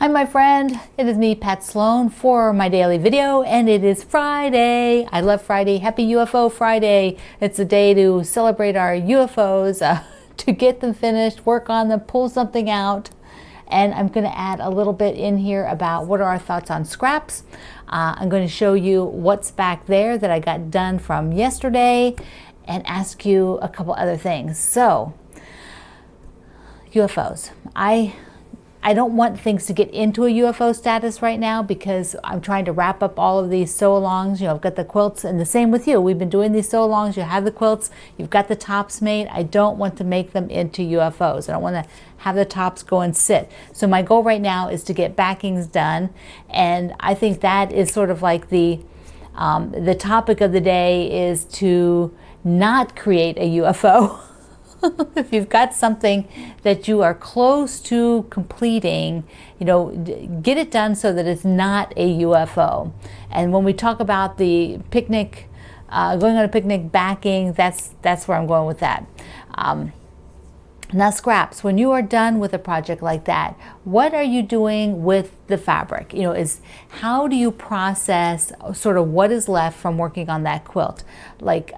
Hi my friend, it is me, Pat Sloan, for my daily video, and it is Friday. I love Friday. Happy UFO Friday. It's a day to celebrate our UFOs, to get them finished, work on them, pull something out. And I'm going to add a little bit in here about what are our thoughts on scraps. I'm going to show you what's back there that I got done from yesterday and ask you a couple other things. So, UFOs. I don't want things to get into a UFO status right now because I'm trying to wrap up all of these sew-alongs. You know, I've got the quilts, and the same with you. We've been doing these sew-alongs. You have the quilts. You've got the tops made. I don't want to make them into UFOs. I don't want to have the tops go and sit. So my goal right now is to get backings done, and I think that is sort of like the topic of the day is to not create a UFO. If you've got something that you are close to completing, you know, get it done so that it's not a UFO. And when we talk about the picnic, going on a picnic backing, that's where I'm going with that. Now scraps, when you are done with a project like that, what are you doing with the fabric? You know, how do you process sort of what is left from working on that quilt? Like,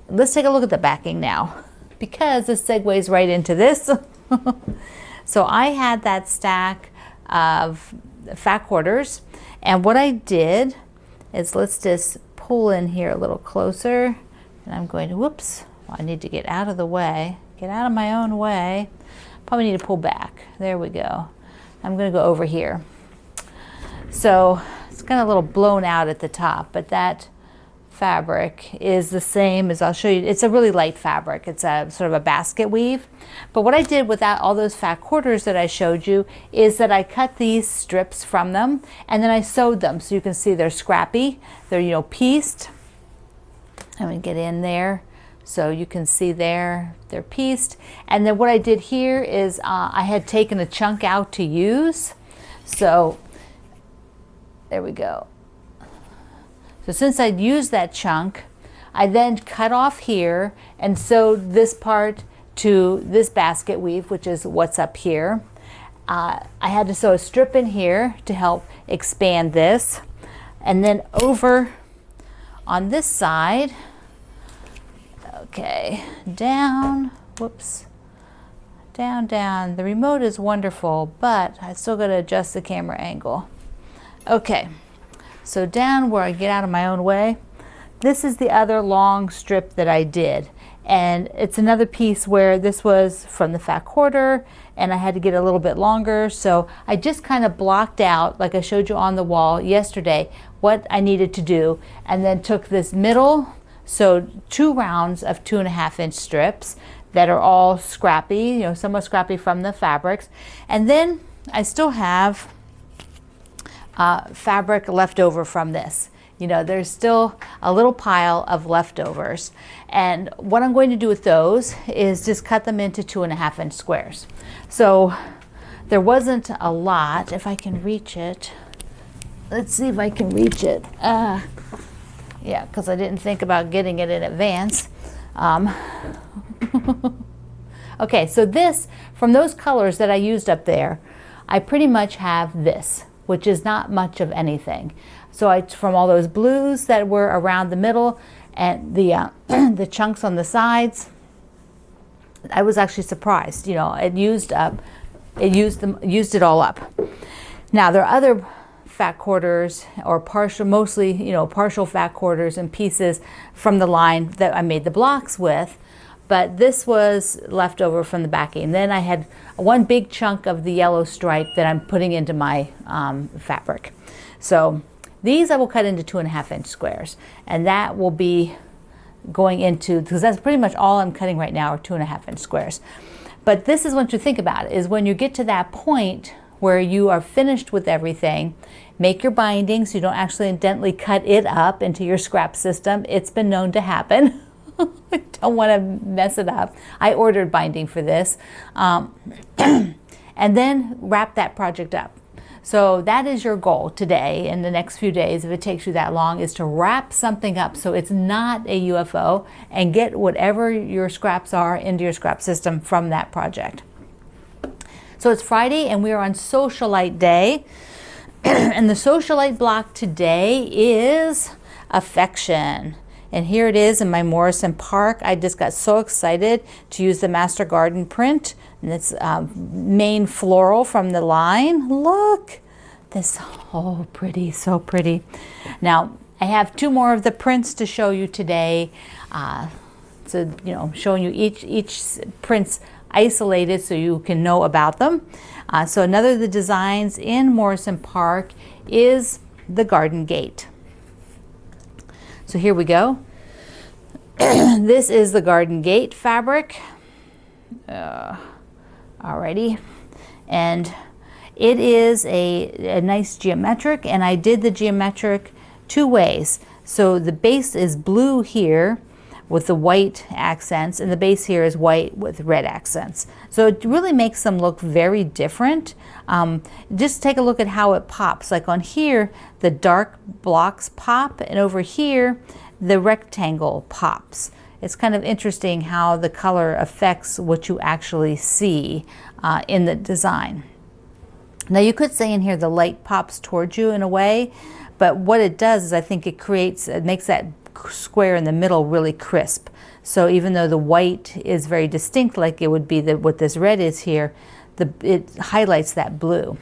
let's take a look at the backing now, because this segues right into this. So I had that stack of fat quarters, and what I did is, let's just pull in here a little closer, and I'm going to, whoops, well, I need to get out of the way, get out of my own way. Probably need to pull back. There we go. I'm going to go over here. So it's kind of a little blown out at the top, but that fabric is the same as, I'll show you. It's a really light fabric. It's a sort of a basket weave. But what I did with all those fat quarters that I showed you is that I cut these strips from them, and then I sewed them. So you can see they're scrappy. They're, you know, pieced. I'm going to get in there so you can see they're pieced. And then what I did here is I had taken a chunk out to use. So there we go. So since I'd used that chunk, I then cut off here and sewed this part to this basket weave, which is what's up here. I had to sew a strip in here to help expand this. And then over on this side, okay, down, whoops, down, down. The remote is wonderful, but I still got to adjust the camera angle. Okay. So down where I get out of my own way, this is the other long strip that I did. And it's another piece where this was from the fat quarter, and I had to get a little bit longer. So I just kind of blocked out, like I showed you on the wall yesterday, what I needed to do, and then took this middle, so 2 rounds of 2.5-inch strips that are all scrappy, you know, somewhat scrappy from the fabrics. And then I still have fabric left over from this. You know, there's still a little pile of leftovers. And what I'm going to do with those is just cut them into 2.5-inch squares. So there wasn't a lot. If I can reach it, let's see if I can reach it. Yeah, because I didn't think about getting it in advance. Okay, so this, from those colors that I used up there, I pretty much have this, which is not much of anything. So from all those blues that were around the middle and the the chunks on the sides, I was actually surprised. You know, it used it all up. Now there are other fat quarters, or partial, mostly, you know, partial fat quarters and pieces from the line that I made the blocks with. But this was left over from the backing. Then I had one big chunk of the yellow stripe that I'm putting into my fabric. So these I will cut into 2.5-inch squares, and that will be going into, because that's pretty much all I'm cutting right now are 2.5-inch squares. But this is what you think about, is when you get to that point where you are finished with everything, make your binding so you don't accidentally cut it up into your scrap system. It's been known to happen. I don't want to mess it up. I ordered binding for this. And then wrap that project up. So that is your goal today, in the next few days, if it takes you that long, is to wrap something up so it's not a UFO, and get whatever your scraps are into your scrap system from that project. So it's Friday and we are on Sewcialite Day. And the Sewcialite block today is affection. And here it is in my Morrison Park. I just got so excited to use the Master Garden print. And it's main floral from the line. Look, this, oh pretty, so pretty. Now, I have 2 more of the prints to show you today. So, you know, showing you each print's isolated so you can know about them. So another of the designs in Morrison Park is the garden gate. So here we go. This is the garden gate fabric. Alrighty. And it is a nice geometric, and I did the geometric 2 ways. So the base is blue here with the white accents, and the base here is white with red accents. So it really makes them look very different. Just take a look at how it pops. Like on here, the dark blocks pop, and over here, the rectangle pops. It's kind of interesting how the color affects what you actually see in the design. Now you could say in here the light pops towards you in a way, but what it does is I think it makes that square in the middle really crisp. So even though the white is very distinct, like it would be what this red is here, it highlights that blue.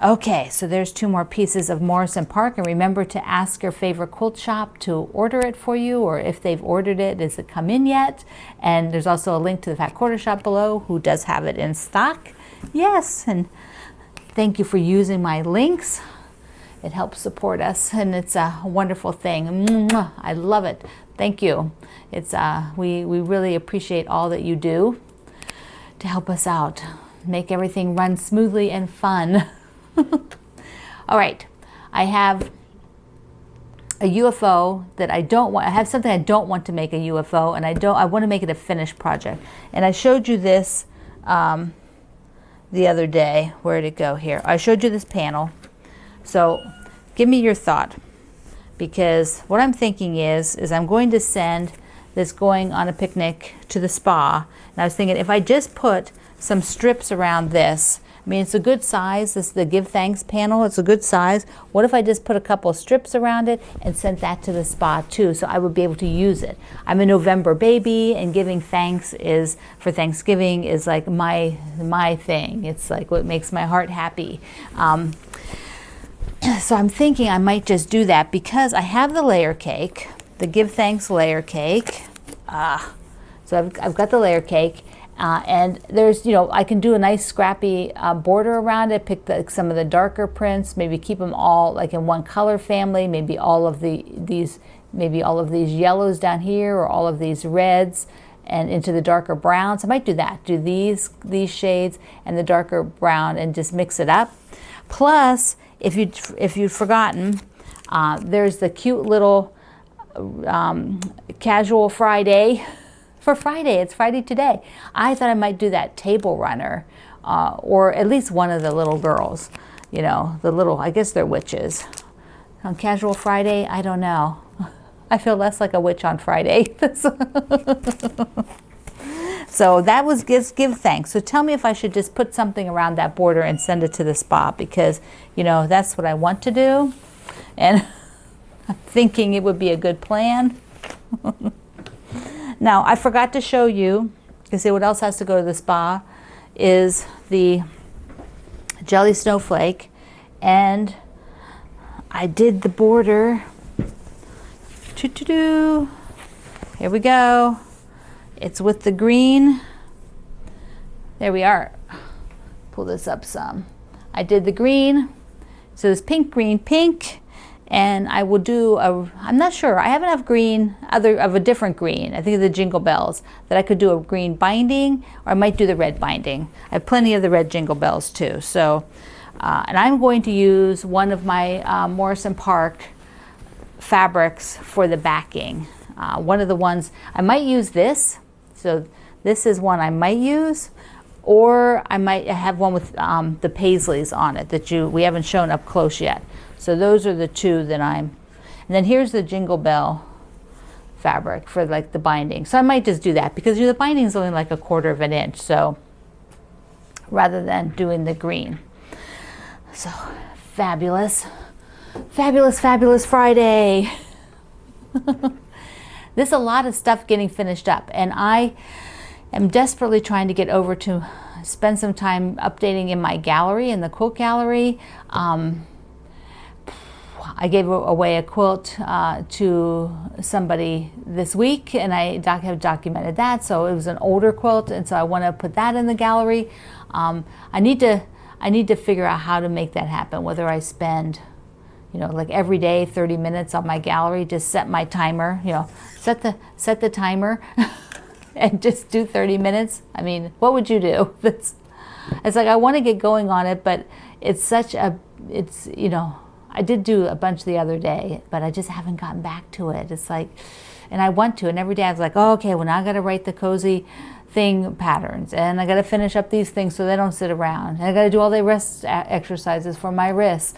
Okay, so there's 2 more pieces of Morrison Park, and remember to ask your favorite quilt shop to order it for you, or if they've ordered it, has it come in yet? And there's also a link to the Fat Quarter Shop below who does have it in stock. Yes, and thank you for using my links. It helps support us, and it's a wonderful thing. I love it. Thank you. It's we really appreciate all that you do to help us out, make everything run smoothly and fun. All right, I have a UFO that I don't want. I have something I don't want to make a UFO, and I want to make it a finished project. And I showed you this the other day. Where did it go here? I showed you this panel. So give me your thought, because what I'm thinking is I'm going to send this going on a picnic to the spa. And I was thinking if I just put some strips around this, I mean, it's a good size. This is the Give Thanks panel. It's a good size. What if I just put a couple of strips around it and sent that to the spa too, so I would be able to use it? I'm a November baby, and giving thanks for Thanksgiving is like my thing. It's like what makes my heart happy. So I'm thinking I might just do that because I have the layer cake, the Give Thanks layer cake. So I've got the layer cake. And there's, you know, I can do a nice scrappy border around it, pick some of the darker prints, maybe keep them all like in one color family, maybe all of these yellows down here, or all of these reds and into the darker browns. I might do that, do these shades and the darker brown and just mix it up. Plus, if you'd forgotten, there's the cute little casual Friday. For Friday, it's Friday today. I thought I might do that table runner, or at least one of the little girls, you know, the little, I guess they're witches. On Casual Friday, I don't know. I feel less like a witch on Friday. So that was Give Thanks. So tell me if I should just put something around that border and send it to the spa, because, you know, that's what I want to do. And I'm thinking it would be a good plan. Now, I forgot to show you, because see what else has to go to the spa, is the jelly snowflake. And I did the border. Here we go. It's with the green. There we are. Pull this up some. I did the green. So it's pink, green, pink. And I will do I'm not sure, I have enough green, of a different green, I think of the Jingle Bells, that I could do a green binding, or I might do the red binding. I have plenty of the red Jingle Bells too. So, and I'm going to use one of my Morrison Park fabrics for the backing. One of the ones, I might use this. So this is one I might use, or I might have one with the paisleys on it that we haven't shown up close yet. So those are the 2 that and then here's the Jingle Bell fabric for like the binding. So I might just do that, because the binding is only like 1/4 of an inch. So rather than doing the green. So fabulous, fabulous, fabulous Friday. There's a lot of stuff getting finished up, and I am desperately trying to get over to spend some time updating in my gallery, in the quilt gallery. I gave away a quilt to somebody this week, and I have documented that. So it was an older quilt, and so I want to put that in the gallery. I need to figure out how to make that happen. Whether I spend, like every day 30 minutes on my gallery, just set my timer. Set the timer, and just do 30 minutes. I mean, what would you do? It's like I want to get going on it, but it's I did do a bunch the other day, but I just haven't gotten back to it. It's like, and I want to, and every day I was like, oh, okay, well now I got to write the cozy thing patterns, and I got to finish up these things so they don't sit around, and I got to do all the wrist exercises for my wrists.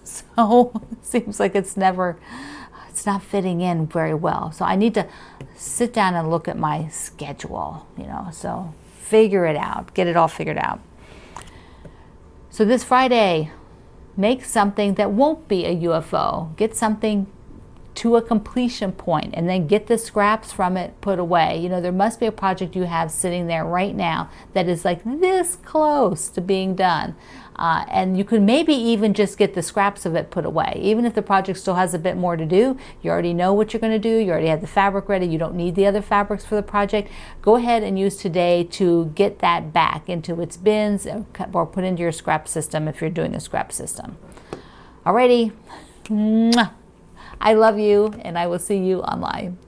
So it seems like it's not fitting in very well. So I need to sit down and look at my schedule, so figure it out, get it all figured out. So this Friday, make something that won't be a UFO. Get something to a completion point, and then get the scraps from it put away. There must be a project you have sitting there right now that is like this close to being done. And you could maybe even just get the scraps of it put away. Even if the project still has a bit more to do, you already know what you're going to do, you already have the fabric ready, you don't need the other fabrics for the project. Go ahead and use today to get that back into its bins or put into your scrap system if you're doing a scrap system. Alrighty, I love you, and I will see you online.